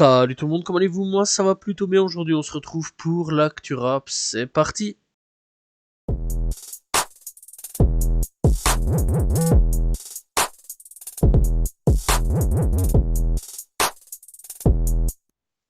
Salut tout le monde, comment allez-vous? Moi ça va plutôt bien. Aujourd'hui on se retrouve pour l'actu rap, c'est parti.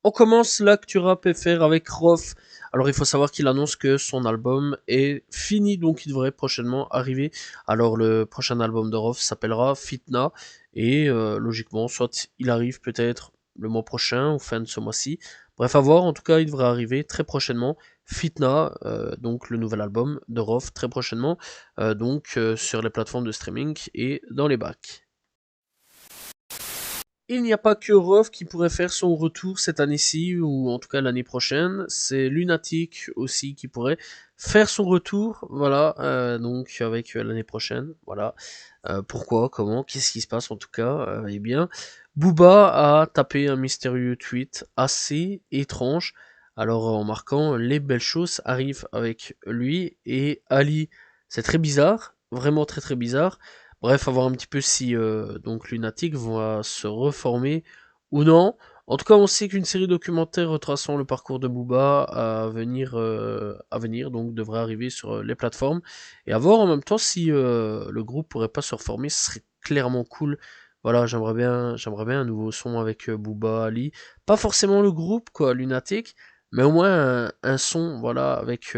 On commence l'actu rap FR avec Rof. Alors il faut savoir qu'il annonce que son album est fini, donc il devrait prochainement arriver. Alors le prochain album de Rof s'appellera Fitna, et logiquement soit il arrive peut-être le mois prochain ou fin de ce mois-ci. Bref, à voir, en tout cas il devrait arriver très prochainement. Fitna, donc le nouvel album de Rof très prochainement, sur les plateformes de streaming et dans les bacs. Il n'y a pas que Ruff qui pourrait faire son retour cette année-ci, ou en tout cas l'année prochaine. C'est Lunatic aussi qui pourrait faire son retour, voilà, donc avec l'année prochaine, voilà. Pourquoi, comment, qu'est-ce qui se passe en tout cas, eh bien, Booba a tapé un mystérieux tweet assez étrange, alors en marquant les belles choses arrivent avec lui et Ali. C'est très bizarre, vraiment très très bizarre. Bref, à voir un petit peu si donc Lunatic va se reformer ou non. En tout cas, on sait qu'une série documentaire retraçant le parcours de Booba à venir donc devrait arriver sur les plateformes. Et à voir en même temps si le groupe pourrait pas se reformer, ce serait clairement cool. Voilà, j'aimerais bien un nouveau son avec Booba, Ali. Pas forcément le groupe, quoi, Lunatic, mais au moins un son, voilà, avec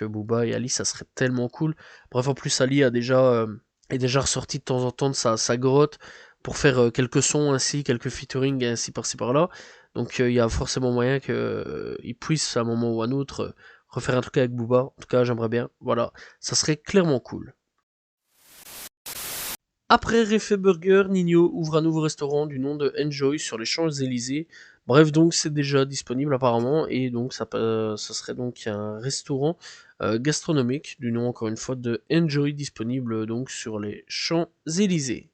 Booba et Ali, ça serait tellement cool. Bref, en plus, Ali a est déjà ressorti de temps en temps de sa grotte pour faire quelques sons ainsi, quelques featuring ainsi par-ci par-là. Donc il y a forcément moyen qu'il puisse à un moment ou à un autre refaire un truc avec Booba. En tout cas, j'aimerais bien. Voilà, ça serait clairement cool. Après Refait Burger, Nino ouvre un nouveau restaurant du nom de Enjoy sur les Champs-Élysées. Bref, donc c'est déjà disponible apparemment, et donc ça serait donc un restaurant gastronomique du nom encore une fois de Enjoy, disponible donc sur les Champs-Élysées.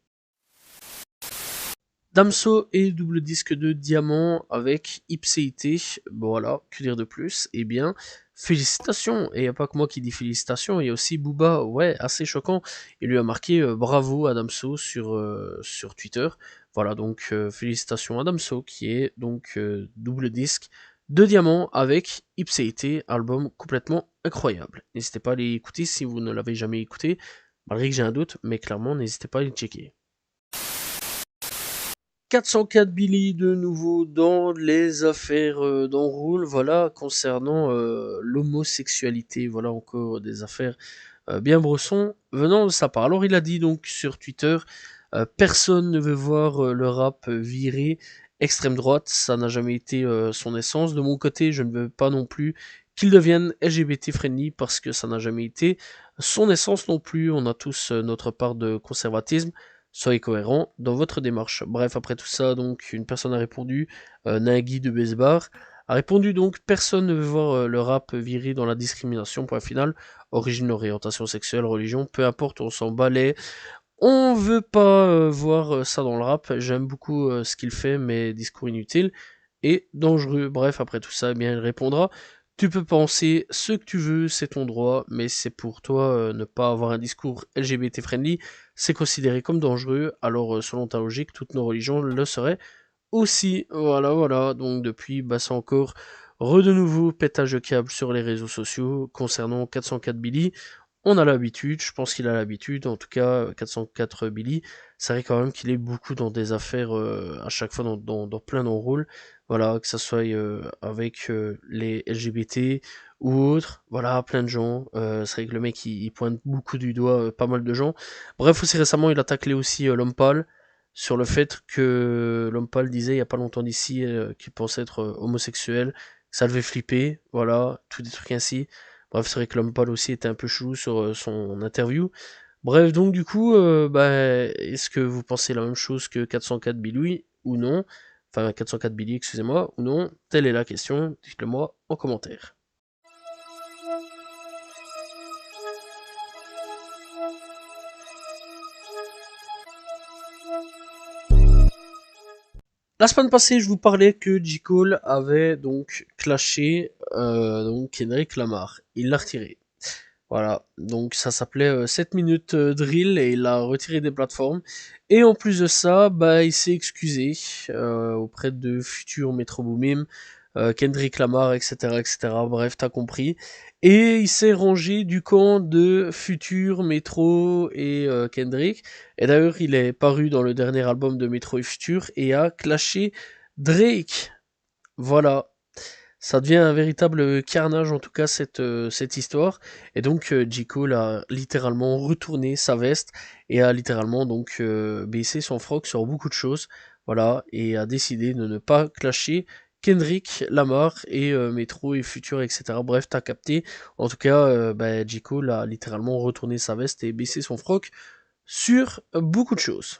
Damso et double disque de diamant avec Ipséité. Bon, voilà, que dire de plus? Eh bien, félicitations. Et il n'y a pas que moi qui dis félicitations, il y a aussi Booba. Ouais, assez choquant. Il lui a marqué bravo à Damso sur Twitter. Voilà, donc félicitations à Damso qui est donc double disque de diamant avec Ipséité, album complètement incroyable. N'hésitez pas à aller écouter si vous ne l'avez jamais écouté, malgré que j'ai un doute, mais clairement n'hésitez pas à aller checker. 404 Billy de nouveau dans les affaires d'Enroule, voilà, concernant l'homosexualité, voilà encore des affaires bien bressons venant de sa part. Alors il a dit donc sur Twitter, personne ne veut voir le rap virer extrême droite, ça n'a jamais été son essence. De mon côté, je ne veux pas non plus qu'il devienne LGBT friendly parce que ça n'a jamais été son essence non plus. On a tous notre part de conservatisme. Soyez cohérent dans votre démarche. Bref, après tout ça, donc, une personne a répondu, Nagui de Besbar, a répondu donc, personne ne veut voir le rap virer dans la discrimination, point final, origine, orientation sexuelle, religion, peu importe, on s'en balait. On veut pas voir ça dans le rap, j'aime beaucoup ce qu'il fait, mais discours inutile et dangereux. Bref, après tout ça, eh bien, il répondra, tu peux penser ce que tu veux, c'est ton droit, mais c'est pour toi ne pas avoir un discours LGBT friendly, c'est considéré comme dangereux, alors selon ta logique, toutes nos religions le seraient aussi. Voilà, voilà, donc depuis, bah c'est encore de nouveau pétage de câble sur les réseaux sociaux concernant 404 Billy. On a l'habitude, je pense qu'il a l'habitude, en tout cas 404 Billy, c'est vrai quand même qu'il est beaucoup dans des affaires à chaque fois dans plein d'enrôles, voilà, que ça soit avec les LGBT ou autres, voilà, plein de gens, c'est vrai que le mec il pointe beaucoup du doigt pas mal de gens. Bref, aussi récemment il a taclé aussi l'homme pâle sur le fait que l'homme pâle disait il y a pas longtemps d'ici qu'il pensait être homosexuel, que ça le fait flipper, voilà, tous des trucs ainsi. Bref, c'est vrai que l'homme pâle aussi était un peu chelou sur son interview. Bref, donc du coup, est-ce que vous pensez la même chose que 404 Billy ou non? Enfin, 404 Billy, excusez-moi, ou non? Telle est la question, dites-le moi en commentaire. La semaine passée, je vous parlais que J. Cole avait donc clashé donc Kendrick Lamar. Il l'a retiré. Voilà, donc ça s'appelait 7 minutes drill et il l'a retiré des plateformes. Et en plus de ça, bah, il s'est excusé auprès de futurs Metro Boomin, Kendrick Lamar, etc., etc. Bref, t'as compris. Et il s'est rangé du camp de Future, Metro et Kendrick. Et d'ailleurs, il est paru dans le dernier album de Metro et Future et a clashé Drake. Voilà, ça devient un véritable carnage en tout cas cette histoire. Et donc J. Cole a littéralement retourné sa veste et a littéralement donc baissé son froc sur beaucoup de choses. Voilà, et a décidé de ne pas clasher Kendrick Lamar et Metro et Future, etc. Bref, t'as capté. En tout cas, bah, J. Cole a littéralement retourné sa veste et baissé son froc sur beaucoup de choses.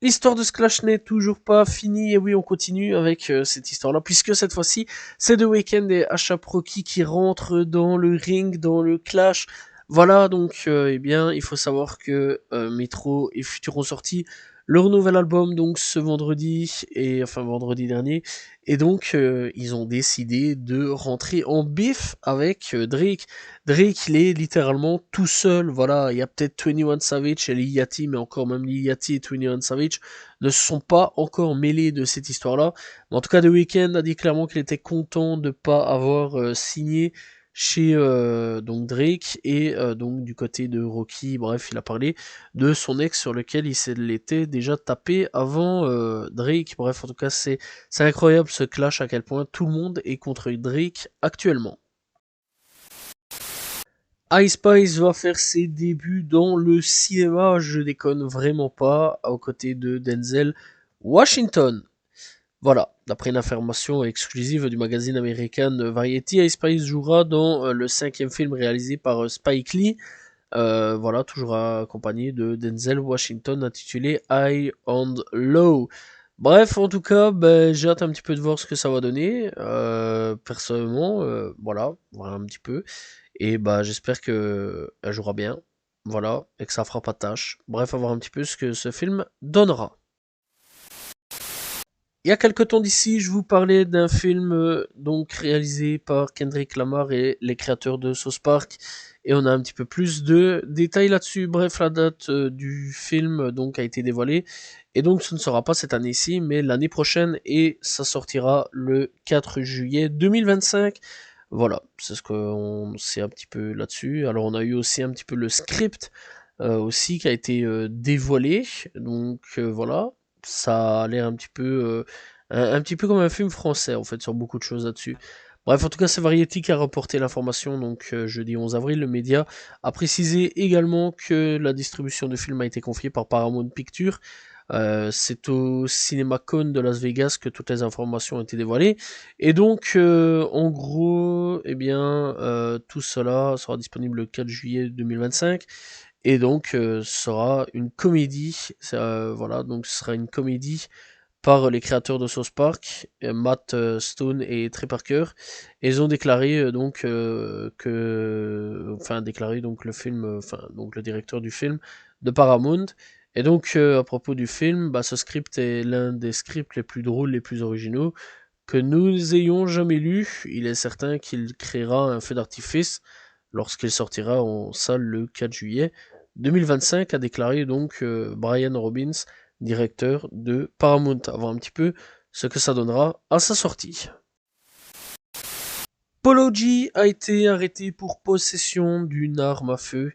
L'histoire de ce clash n'est toujours pas finie, et oui, on continue avec cette histoire-là, puisque cette fois-ci, c'est The Weeknd et A$AP Rocky qui rentrent dans le ring, dans le clash. Voilà, donc, eh bien, il faut savoir que Metro et Future ont sorti leur nouvel album, donc, ce vendredi, et enfin, vendredi dernier, et donc, ils ont décidé de rentrer en bif avec Drake. Drake, il est littéralement tout seul, voilà, il y a peut-être 21 Savage et Lil Yachty, mais encore même Lil Yachty et 21 Savage ne se sont pas encore mêlés de cette histoire-là. Mais en tout cas, The Weeknd a dit clairement qu'il était content de pas avoir signé chez donc Drake et donc du côté de Rocky, bref, il a parlé de son ex sur lequel il s'était déjà tapé avant Drake. Bref, en tout cas, c'est incroyable ce clash à quel point tout le monde est contre Drake actuellement. Ice Spice va faire ses débuts dans le cinéma, je déconne vraiment pas, aux côtés de Denzel Washington. Voilà, d'après une information exclusive du magazine américain Variety, Ice Spice jouera dans le 5e film réalisé par Spike Lee, voilà, toujours accompagné de Denzel Washington, intitulé High and Low. Bref, en tout cas, ben, j'ai hâte un petit peu de voir ce que ça va donner. Personnellement, voilà un petit peu. Et bah j'espère que elle jouera bien, voilà, et que ça fera pas de tâche. Bref, à voir un petit peu ce que ce film donnera. Il y a quelques temps d'ici, je vous parlais d'un film donc réalisé par Kendrick Lamar et les créateurs de South Park, et on a un petit peu plus de détails là-dessus. Bref, la date du film donc a été dévoilée, et donc ce ne sera pas cette année-ci, mais l'année prochaine, et ça sortira le 4 juillet 2025. Voilà, c'est ce qu'on sait un petit peu là-dessus. Alors on a eu aussi un petit peu le script aussi qui a été dévoilé, donc voilà, ça a l'air un petit peu un petit peu comme un film français en fait sur beaucoup de choses là-dessus. Bref, en tout cas, c'est Variety qui a reporté l'information, donc jeudi 11 avril. Le média a précisé également que la distribution du film a été confiée par Paramount Pictures. C'est au CinemaCon de Las Vegas que toutes les informations ont été dévoilées. Et donc, en gros, eh bien, tout cela sera disponible le 4 juillet 2025. Et donc, sera une comédie. Voilà, donc ce sera une comédie par les créateurs de South Park, Matt Stone et Trey Parker. Et ils ont déclaré enfin déclaré donc le film, enfin donc le directeur du film de Paramount. Et donc à propos du film, bah, ce script est l'un des scripts les plus drôles, les plus originaux que nous ayons jamais lus. Il est certain qu'il créera un feu d'artifice lorsqu'il sortira en salle le 4 juillet 2025, a déclaré donc Brian Robbins, directeur de Paramount. À voir un petit peu ce que ça donnera à sa sortie. Polo G a été arrêté pour possession d'une arme à feu.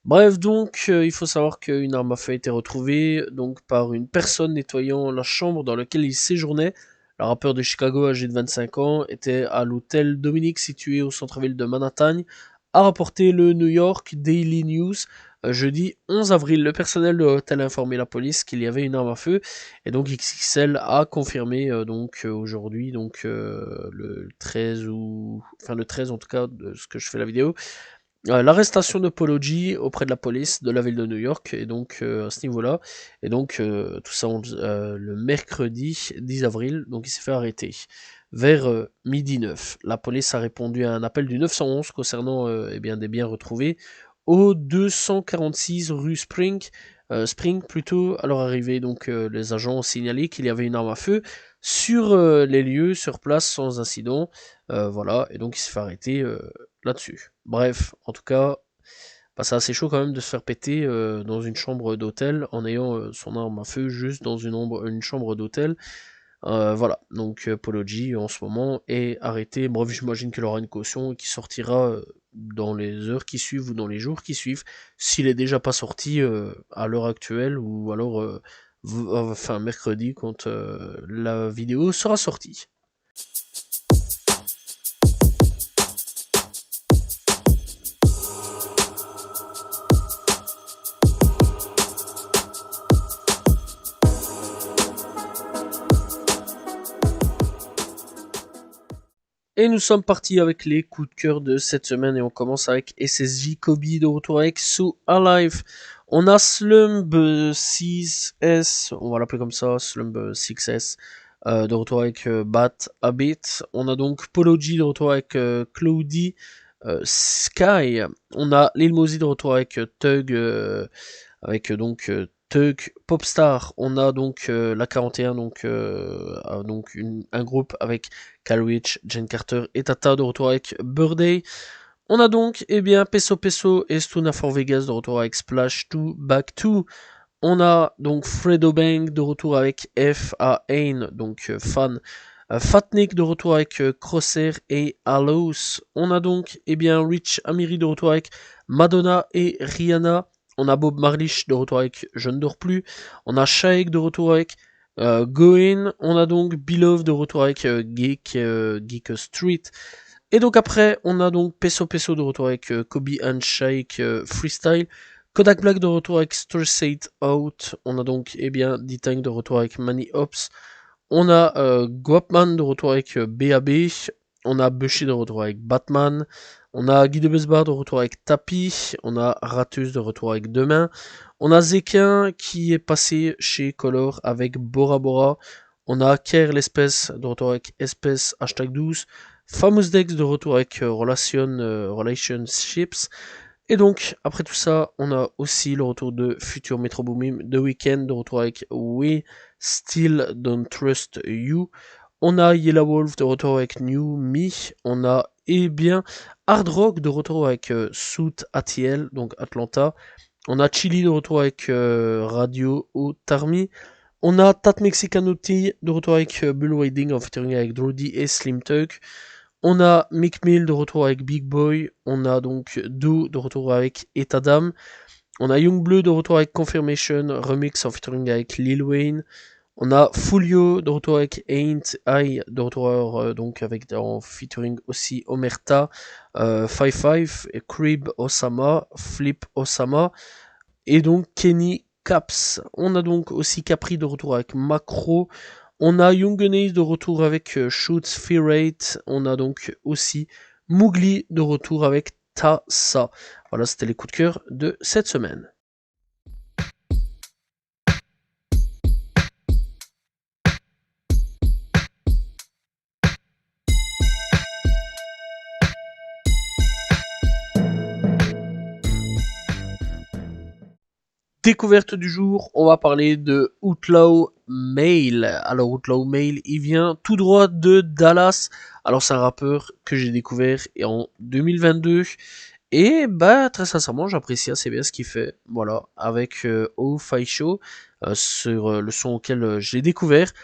Bref, donc, il faut savoir qu'une arme à feu a été retrouvée donc par une personne nettoyant la chambre dans laquelle il séjournait. Le rappeur de Chicago, âgé de 25 ans, était à l'hôtel Dominique situé au centre-ville de Manhattan, a rapporté le New York Daily News jeudi 11 avril. Le personnel de l'hôtel a informé la police qu'il y avait une arme à feu, et donc XXL a confirmé aujourd'hui, donc le 13 ou enfin le 13 en tout cas de ce que je fais la vidéo, l'arrestation de Polo G auprès de la police de la ville de New York, et donc à ce niveau-là, et donc tout ça le mercredi 10 avril, donc il s'est fait arrêter vers midi 9. La police a répondu à un appel du 911 concernant eh bien, des biens retrouvés au 246 rue Spring plutôt. À leur arrivée, donc les agents ont signalé qu'il y avait une arme à feu sur les lieux, sur place, sans incident. Voilà, et donc il s'est fait arrêter là-dessus. Bref, en tout cas, bah, c'est assez chaud quand même de se faire péter dans une chambre d'hôtel en ayant son arme à feu juste dans une chambre d'hôtel. Voilà, donc Polo G en ce moment est arrêté. Bref, j'imagine qu'il aura une caution qui sortira dans les heures qui suivent ou dans les jours qui suivent, s'il est déjà pas sorti à l'heure actuelle ou alors fin mercredi quand la vidéo sera sortie. Et nous sommes partis avec les coups de cœur de cette semaine et on commence avec SSJ Kobe de retour avec So Alive. On a Slumb 6S, on va l'appeler comme ça, Slumb 6S, de retour avec Bat Habit. On a donc Polo G de retour avec Cloudy Sky. On a Lil Mosey de retour avec Tug, donc Tug Popstar. On a donc la 41, donc un groupe avec Calwich, Jen Carter et Tata de retour avec Birthday. On a donc Peso Peso et Stuna for Vegas de retour avec Splash 2 Back 2. On a donc Fredo Bang de retour avec F A Ain, donc fan. Fatnik de retour avec Crosser et Alos. On a donc Rich Amiri de retour avec Madonna et Rihanna. On a Bob Marlich de retour avec Je ne dors plus. On a Shaik de retour avec Goin. On a donc Beloved de retour avec Geek Street. Et donc après, on a donc Peso Peso de retour avec Kobe and Shaik Freestyle. Kodak Black de retour avec Straight Out. On a donc D-Tank de retour avec Money Ops. On a Guapman de retour avec BAB. On a Bushy de retour avec Batman. On a Guy de Besbar de retour avec Tapi. On a Ratus de retour avec Demain. On a Zekin qui est passé chez Color avec Bora Bora. On a Kerr l'espèce de retour avec espèce #12. Famous Dex de retour avec Relationships. Et donc, après tout ça, on a aussi le retour de Future Metro Boomin, The Weeknd, de retour avec We Still Don't Trust You. On a Yellow Wolf de retour avec New Me. On a, Hard Rock de retour avec Suit ATL, donc Atlanta. On a Chili de retour avec Radio Otarmi. On a Tat Mexicanotti de retour avec Bull Riding en featuring avec Drody et Slim Tuck. On a Mick Mill de retour avec Big Boy. On a donc Do de retour avec Etadam. On a Young Bleu de retour avec Confirmation Remix en featuring avec Lil Wayne. On a Fulio de retour avec Ain't I de retour donc avec en featuring aussi Omerta, 5-5 et Crib Osama, Flip Osama et donc Kenny Caps. On a donc aussi Capri de retour avec Macro. On a Young Gunners de retour avec Shoots Fear Rate. On a donc aussi Mougli de retour avec Tassa. Voilà, c'était les coups de cœur de cette semaine. Découverte du jour, on va parler de Outlaw Mail. Alors Outlaw Mail, il vient tout droit de Dallas. Alors c'est un rappeur que j'ai découvert en 2022 et très sincèrement j'apprécie assez bien ce qu'il fait. Voilà, avec Oh Fight Show sur le son auquel je l'ai découvert.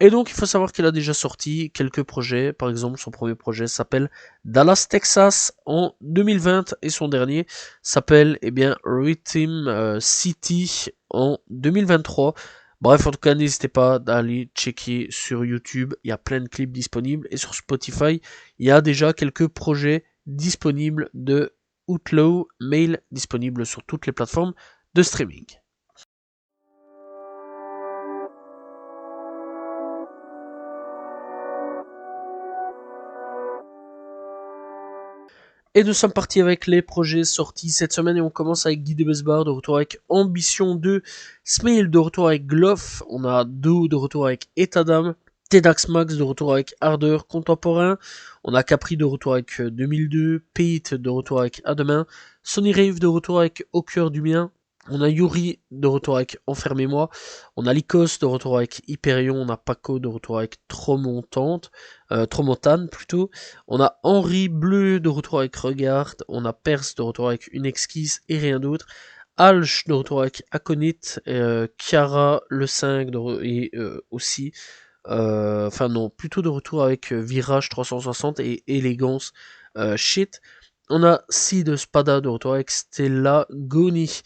Et donc il faut savoir qu'il a déjà sorti quelques projets. Par exemple, son premier projet s'appelle Dallas Texas en 2020 et son dernier s'appelle Rhythm City en 2023. Bref, en tout cas, n'hésitez pas à aller checker sur YouTube. Il y a plein de clips disponibles et sur Spotify, il y a déjà quelques projets disponibles de Outlaw Mail disponibles sur toutes les plateformes de streaming. Et nous sommes partis avec les projets sortis cette semaine et on commence avec Guy de Besbar de retour avec Ambition 2, Smail de retour avec Gloff, on a Do de retour avec Etadam, Tedax Max de retour avec Ardeur Contemporain, on a Capri de retour avec 2002, Pete de retour avec À Demain, Sonny Rave de retour avec Au Cœur du Mien, On a Yuri de retour avec Enfermez-moi. On a Lycos de retour avec Hyperion. On a Paco de retour avec Tromontane plutôt. On a Henri Bleu de retour avec Regarde. On a Perse de retour avec Une Exquise et rien d'autre. Alch de retour avec Aconite. Chiara le 5 et aussi. Enfin non, plutôt de retour avec Virage 360 et Élégance Shit. On a Sid Spada de retour avec Stella Goni.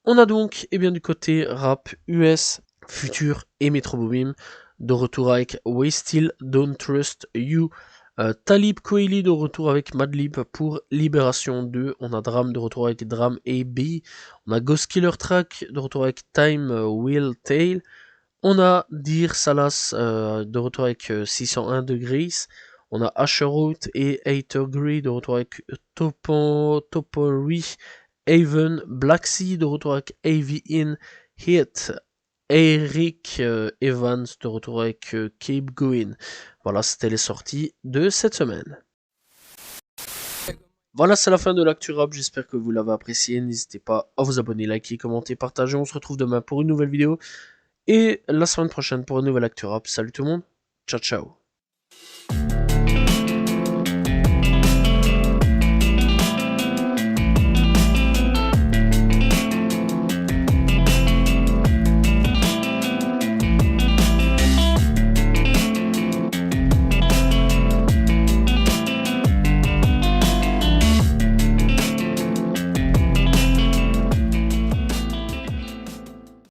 On a donc, bien du côté rap US, Future et Metro Boomin, de retour avec We Still Don't Trust You. Talib Kweli de retour avec Madlib pour Libération 2. On a Drame de retour avec Drame et B. On a Ghost Killer Track de retour avec Time Will Tale. On a Dear Salas de retour avec 601 Degrees. On a Asheroth et Hater Grey de retour avec Toporui. Haven, Black Sea de retour avec AV In, Hit, Eric Evans de retour avec Keep Going. Voilà, c'était les sorties de cette semaine. Voilà, c'est la fin de l'actu rap. J'espère que vous l'avez apprécié. N'hésitez pas à vous abonner, liker, commenter, partager. On se retrouve demain pour une nouvelle vidéo et la semaine prochaine pour une nouvelle actu rap. Salut tout le monde. Ciao, ciao.